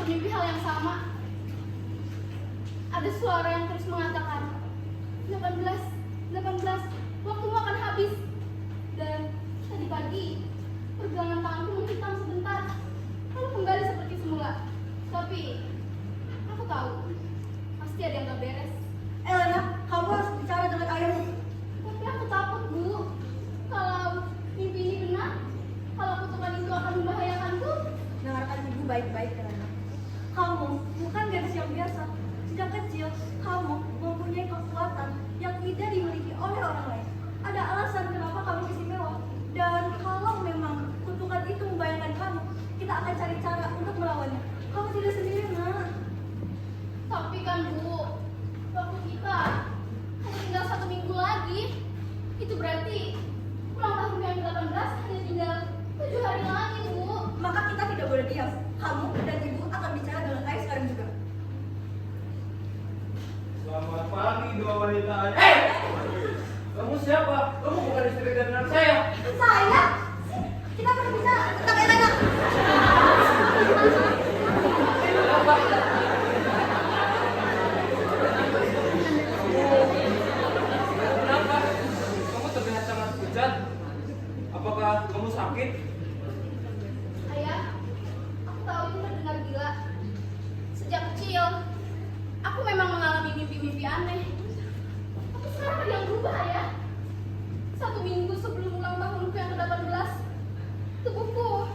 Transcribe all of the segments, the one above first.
bermimpi hal yang sama. Ada suara yang terus mengatakan, 18, waktumu akan habis. Dan tadi pagi, pergelangan tanganku menghitam sebentar, lalu kembali seperti semula. Tapi, aku tahu, pasti ada yang gak beres. Elena, kamu harus bicara dengan ayahmu. Tapi aku takut, Bu. Kalau mimpi ini benar, kalau kutukan itu akan membahayakanku. Dengarkan ibu baik-baik, Elena. Kamu bukan gadis yang biasa. Sejak kecil, kamu mempunyai kekuatan yang tidak dimiliki oleh orang lain. Ada alasan kenapa kamu istimewa. Dan kalau memang kutukan itu membayangkan kamu, kita akan cari cara untuk melawannya. Kamu tidak sendiri, nak. Tapi kan, Bu, waktu kita hanya tinggal 1 minggu lagi. Itu berarti ulang tahun yang ke-18 hanya tinggal 7 hari lagi, Bu. Maka kita tidak boleh diam. Kamu dan ibu akan bicara dengan ayah sekarang juga. Selamat pagi dua wanita. Kamu siapa? Kamu bukan istri dan anak saya. Saya? Kita berbicara tentang Elena. Kenapa? Kamu terlihat sangat pucat. Apakah kamu sakit? Ayah, aku tahu itu terdengar gila. Sejak kecil, aku memang mengalami mimpi-mimpi aneh. Tapi sekarang ada yang berubah, ya. 1 minggu sebelum ulang tahunku yang ke-18, tubuhku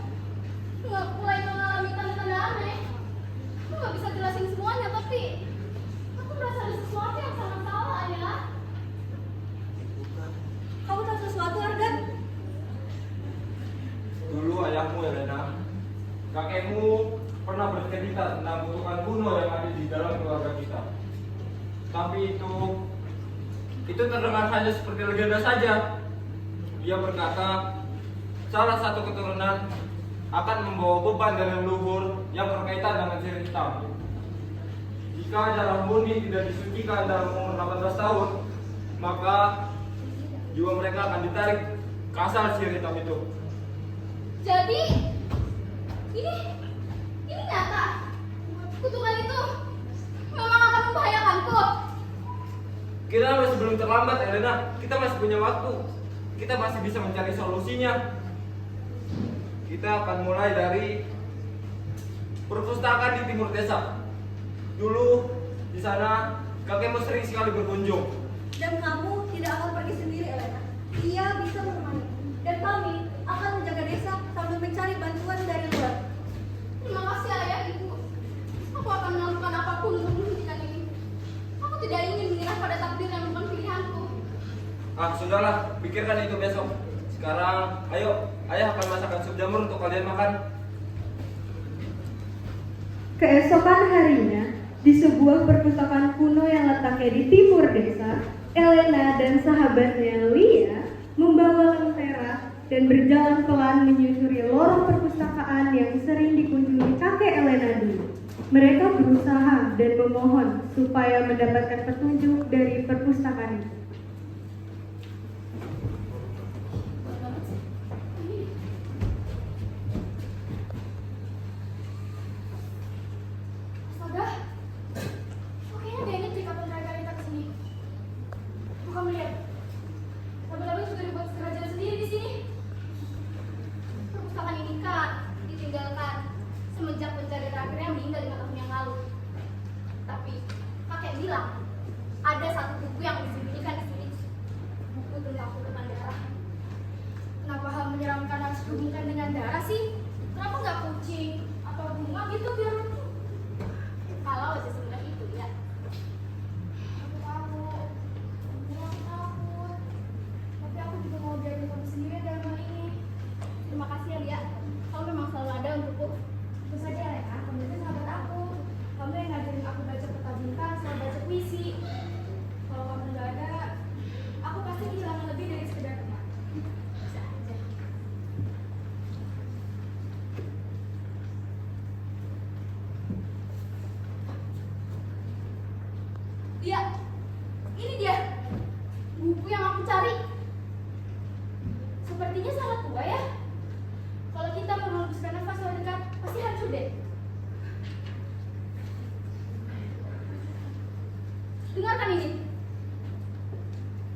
mulai mengalami tanda-tanda aneh. Aku nggak bisa jelasin semuanya, tapi aku merasa ada sesuatu yang sangat salah, Ayah. Kamu tahu sesuatu, Argan? Dulu ayahmu, Elena, kakekmu pernah bercerita tentang kutukan kuno yang ada di dalam keluarga kita. Tapi itu terdengar hanya seperti legenda saja. Dia berkata, salah satu keturunan akan membawa beban dari leluhur yang berkaitan dengan sihir hitam. Jika darah murni tidak disucikan dalam umur 18 tahun, maka jiwa mereka akan ditarik ke asal sihir hitam itu. Jadi, ini nyata. Kutukan itu memang akan membahayakanku. Kita masih belum terlambat, Elena. Kita masih punya waktu. Kita masih bisa mencari solusinya. Kita akan mulai dari perpustakaan di timur desa. Dulu di sana kakekmu sering sekali berkunjung. Dan kamu tidak akan pergi sendiri, Elena. Dia bisa menemani. Dan kami akan menjaga desa sambil mencari bantuan dari luar. Terima kasih, Ayah, Ibu. Aku akan melakukan apapun untuk menghentikan ini. Aku tidak ingin menyerah pada takdir yang bukan pilihanku. Sudahlah, pikirkan itu besok. Sekarang, ayo, ayah akan masakkan sup jamur untuk kalian makan. Keesokan harinya, di sebuah perpustakaan kuno yang letaknya di timur desa, Elena dan sahabatnya Lia membawa lentera dan berjalan pelan menyusuri lorong perpustakaan yang sering dikunjungi kakek Elena dulu. Mereka berusaha dan memohon supaya mendapatkan petunjuk dari perpustakaan itu. Astaga, kok kayaknya gak inget deh kapan terakhir kita kesini. Kok kamu lihat? Laba-laba juga dibuat kerajaan sendiri di sini. Perpustakaan ini kan ditinggalkan semenjak pencari terakhirnya meninggal 5 tahun yang lalu. Tapi kakek bilang ada satu buku yang disembunyikan di sini. Buku tentang kutukan darah. Kenapa hal menyeramkan harus dihubungkan dengan darah sih? Kenapa nggak kucing atau bunga gitu biar lucu? Kalau aja semudah itu ya. Aku takut. Aku takut. Tapi aku juga mau biarin kamu sendiri dalam hal ini. Terima kasih ya, Lia. Kamu memang selalu ada untukku. Terus saja, Lena. Kamu itu sahabat aku. Kamu yang ngajarin aku baca peta bintang sama baca puisi. Kalau kamu nggak ada, aku pasti kehilangan lebih dari sekedar teman. Bisa aja. Dia, ini dia buku yang aku cari. Sepertinya sangat tua ya. Kalau kita menghembuskan nafas lebih dekat, pasti hancur deh. Dengarkan ini.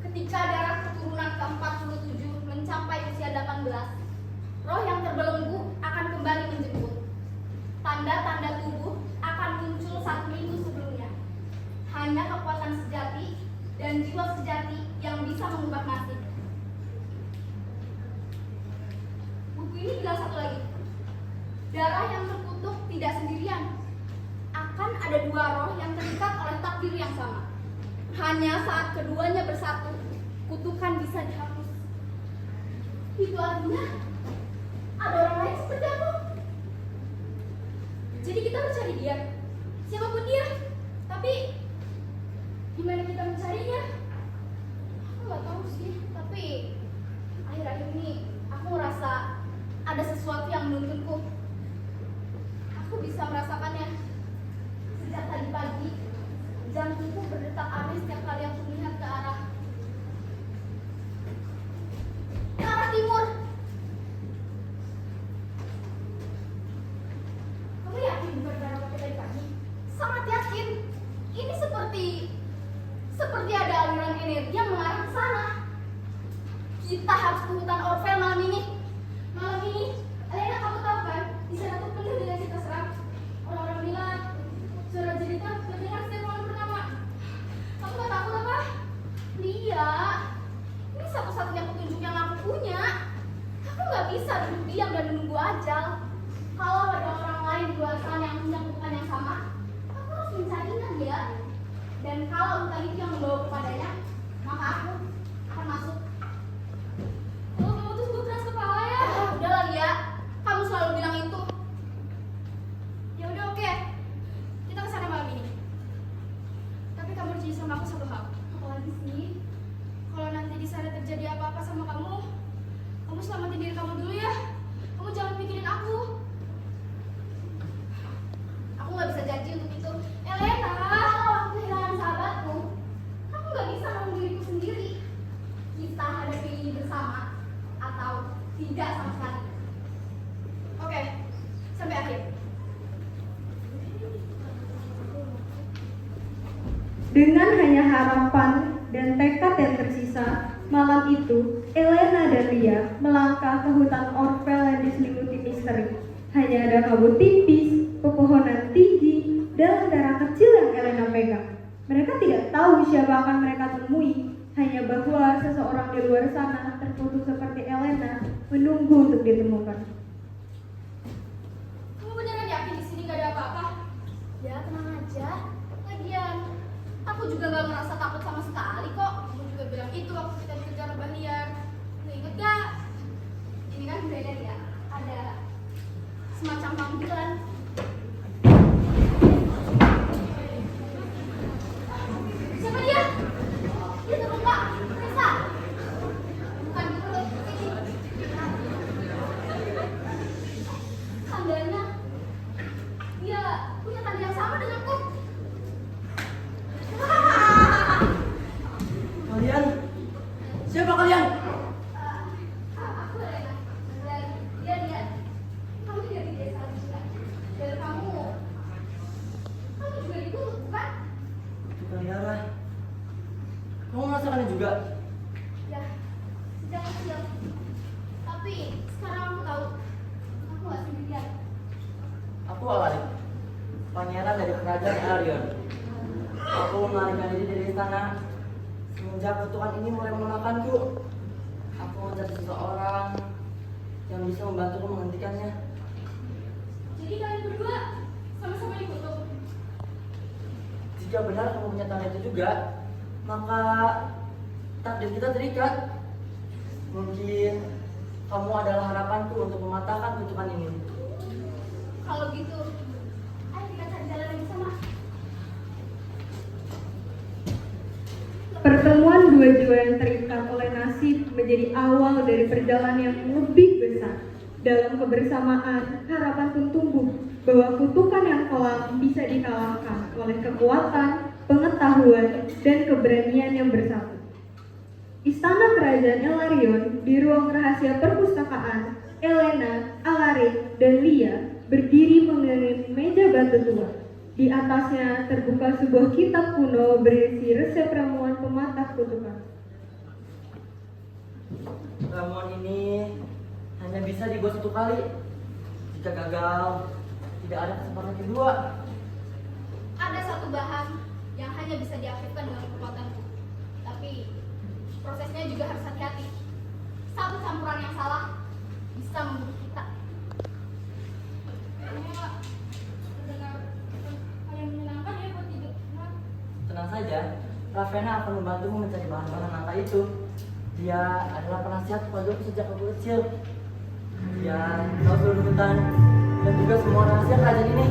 Ketika darah keturunan ke-47 mencapai usia 18, roh yang terbelenggu akan kembali menjemput. Tanda-tanda tubuh akan muncul 1 minggu sebelumnya. Hanya kekuatan sejati dan jiwa sejati yang bisa mengubah nasib. Buku ini bilang satu lagi. Darah yang terkutuk tidak sendirian. Akan ada 2 roh yang terikat oleh takdir yang sama. Hanya saat keduanya bersatu, kutukan bisa dihapus. Itu artinya ada orang lain seperti aku. Jadi kita mencari dia, siapapun dia. Tapi gimana kita mencarinya? Aku nggak tahu sih. Tapi akhir-akhir ini aku merasa ada sesuatu yang menuntunku. Aku bisa merasakannya. Sejak tadi pagi, jantungku berdetak aneh setiap kali aku melihat ke arah timur. Kamu yakin bukan karena kopi tadi pagi? Sangat yakin. Ini seperti ada aliran energi yang mengarah ke sana. Kita harus ke hutan Orvel malam ini. Malam ini, Elena, kamu tahu kan? Di sana tuh penuh dengan cerita seram. Orang-orang bilang suara cerita terdengar setiap malam pertama. Kamu gak takut apa? Lia, ini satu-satunya petunjuk yang aku punya. Aku gak bisa duduk diam dan menunggu ajal. Kalau ada orang lain di luar sana yang punya kebutuhan yang sama, aku harus mencarinya dia. Dan kalau hutan itu yang membawa kepadanya, maka aku akan masuk. Oh, kamu tuh sebut keras kepala ya. Udahlah Lia, kamu selalu bilang itu. Ya udah oke. Kita ke sana malam ini. Tapi kamu harus janji sama aku satu hal. Apalagi sih? Kalau nanti di sana terjadi apa-apa sama kamu selamatin diri kamu dulu ya. Kamu jangan pikirin aku. Aku nggak bisa janji untuk itu. Elena, kalau aku kehilangan sahabatku, aku nggak bisa nanggung diriku sendiri. Kita hadapi ini bersama atau tidak sama sekali. Oke, sampai akhir. Dengan hanya harapan dan tekad yang tersisa, malam itu Elena dan Lia melangkah ke hutan Orvel yang diselimuti misteri. Hanya ada kabut tipis, pepohonan tinggi, dan lentera kecil yang Elena pegang. Mereka tidak tahu siapa akan mereka temui, hanya bahwa seseorang di luar sana terkutuk seperti Elena menunggu untuk ditemukan. Kamu beneran yakin di sini gak ada apa-apa? Ya tenang aja. Lagian, aku juga gak merasa takut sama sekali kok. Kamu juga bilang itu waktu kita dikejar lebah liar. Lu inget gak? Ini kan beda ya. Ada semacam panggilan. Siapa dia? Dia terluka. Risa. Bukan gitu loh. Tandanya dia punya tanda yang sama denganku. Kalian? Siapa kalian? Aku Elena. Dan dia kamu dari desa juga. Dan kamu juga dikutuk bukan? Bukan Yara. Kamu merasakannya juga? Ya, sejak kecil. Tapi sekarang aku tahu aku gak sendirian. Aku Alari, pangeran dari kerajaan Arion. Aku melarikan diri dari istana semenjak kutukan ini mulai memakanku. Aku mencari seseorang yang bisa membantuku menghentikannya. Jadi kalian berdua sama-sama dikutuk. Jika benar kamu punya tanda itu juga, maka takdir kita terikat. Mungkin kamu adalah harapanku untuk mematahkan kutukan ini. Kalau gitu, ayo kita cari jalan yang bersama. Pertemuan dua jiwa yang terikat oleh nasib menjadi awal dari perjalanan yang lebih besar. Dalam kebersamaan, harapan pun tumbuh bahwa kutukan yang kelam bisa dikalahkan oleh kekuatan, pengetahuan, dan keberanian yang bersatu. Istana Kerajaan Elarion di ruang rahasia perpustakaan, Elena, Alaric, dan Lia berdiri mengelilingi meja batu tua. Di atasnya terbuka sebuah kitab kuno berisi resep ramuan pematah kutukan. Ramuan ini hanya bisa dibuat satu kali. Jika gagal, tidak ada kesempatan kedua. Ada satu bahan yang hanya bisa diaktifkan dengan kekuatanku. Tapi prosesnya juga harus hati-hati. Satu campuran yang salah bisa membunuh kita. Kayaknya terdengar hal yang menyenangkan ya buat hidup. Nah, Tenang saja, Ravenna akan membantumu mencari bahan-bahan langka itu. Dia adalah penasihat keluargaku sejak aku kecil. Dia tahu seluruh hutan dan juga semua rahasia kerajaan ini.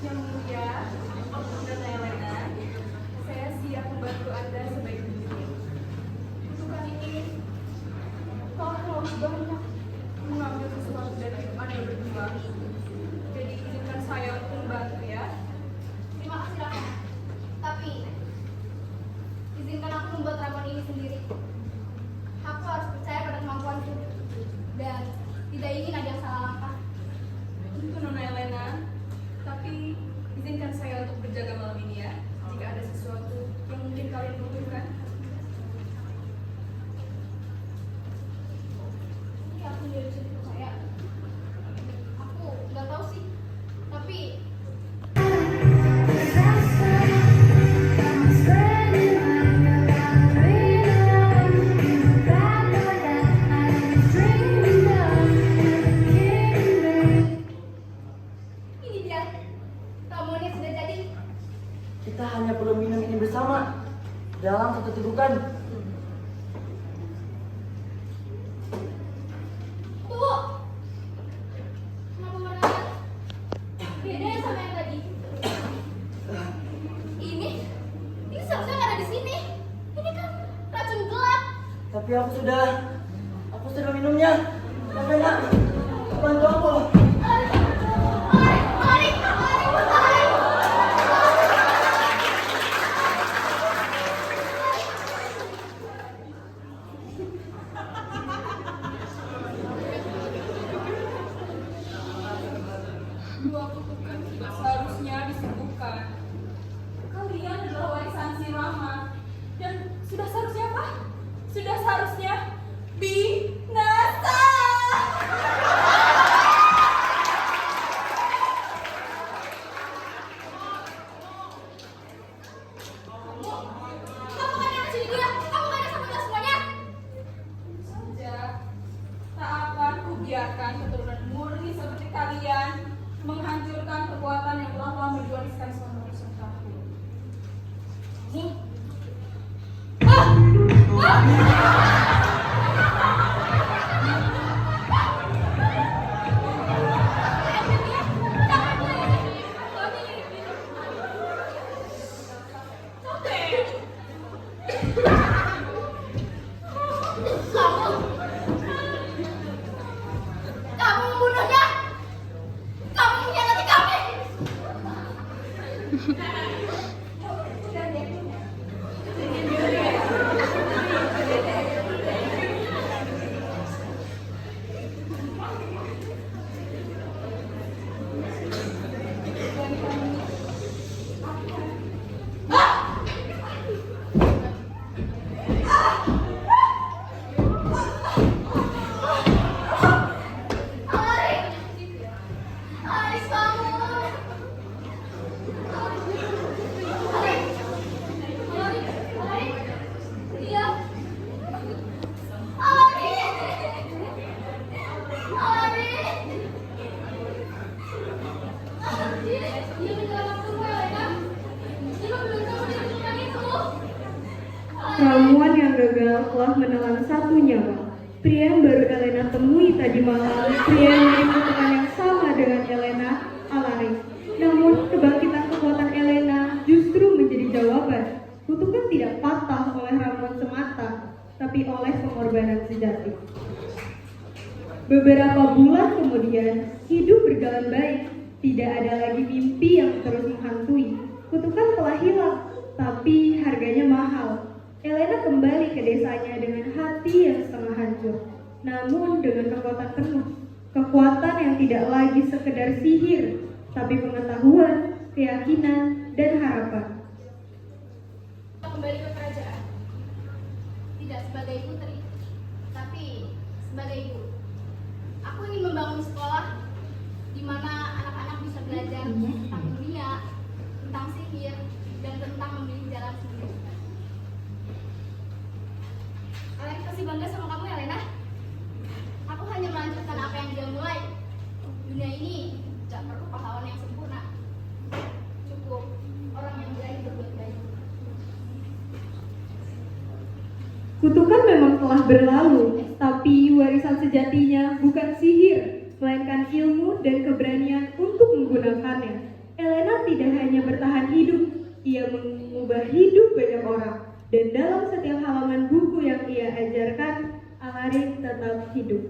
Yang mulia, Bunda Helena, saya siap membantu Anda sebaik mungkin. Kutukan ini, kau harus banyak mengambil sesuatu dari hidup Anda berdua. Jadi izinkan saya untuk membantu ya. terima kasih Raka. Tapi izinkan aku membuat ramuan ini sendiri. Aku harus percaya pada kemampuanku dan tidak ingin ada yang salah langkah. Itu Nona Helena, tapi izinkan saya untuk berjaga malam ini ya. Jika ada sesuatu yang mungkin kalian butuhkan. Ini aku tidak bisa dipercaya. Aku nggak tahu sih. Tapi ini dia. Ramuannya sudah jadi. Kita hanya perlu minum ini bersama dalam satu tegukan. Tunggu. Kenapa warnanya beda ya sama yang tadi? Ini seharusnya nggak ada di sini. Ini kan racun gelap. Tapi aku sudah minumnya. Ravenna, bantu aku. Lari. Dua kutukan tidak seharusnya disembuhkan. Kalian adalah warisan si Rama. Dan sudah seharusnya apa? Sudah seharusnya binasa. Kamu kan yang sini dia. Kamu kan yang sama semuanya. Saja, tak akan kubiarkan keturunan murni seperti kalian menghancurkan kekuatan yang telah lama diwariskan selama ratusan tahun. Kamu membunuhnya. Kamu mengkhianati kami. Aris bangun. Dia. Dia menyelamatkanmu ya, Lena. Dia berusaha menyelamatkan itu. Ramuan yang gagal telah menelan satu nyawa. Pria yang baru Elena temui tadi malam, pria yang mirip kutukan yang sama dengan Elena, Alaris. Namun kebangkitan kekuatan Elena justru menjadi jawaban. Kutukan tidak patah oleh ramuan semata, tapi oleh pengorbanan sejati. Beberapa bulan kemudian, hidup berjalan baik. Tidak ada lagi mimpi yang terus menghantui. Kutukan telah hilang, tapi harganya mahal. Elena kembali ke desanya dengan hati yang setengah hancur, namun dengan kekuatan penuh. Kekuatan yang tidak lagi sekedar sihir, tapi pengetahuan, keyakinan, dan harapan. Kembali ke kerajaan. Tidak sebagai putri, tapi sebagai ibu. Aku ingin membangun sekolah di mana anak-anak bisa belajar tentang dunia, tentang sihir, dan tentang memilih jalan sendiri. Kalian pasti bangga sama kamu ya, Lena? Aku hanya melanjutkan apa yang dia mulai. Dunia ini tidak perlu pahlawan yang sempurna. Cukup orang yang berani berbuat baik. Kutukan memang telah berlalu, tapi warisan sejatinya bukan sihir, melainkan ilmu dan keberanian untuk menggunakannya. Elena tidak hanya bertahan hidup, ia mengubah hidup banyak orang. Dan dalam setiap halaman buku yang ia ajarkan, Alaric tetap hidup.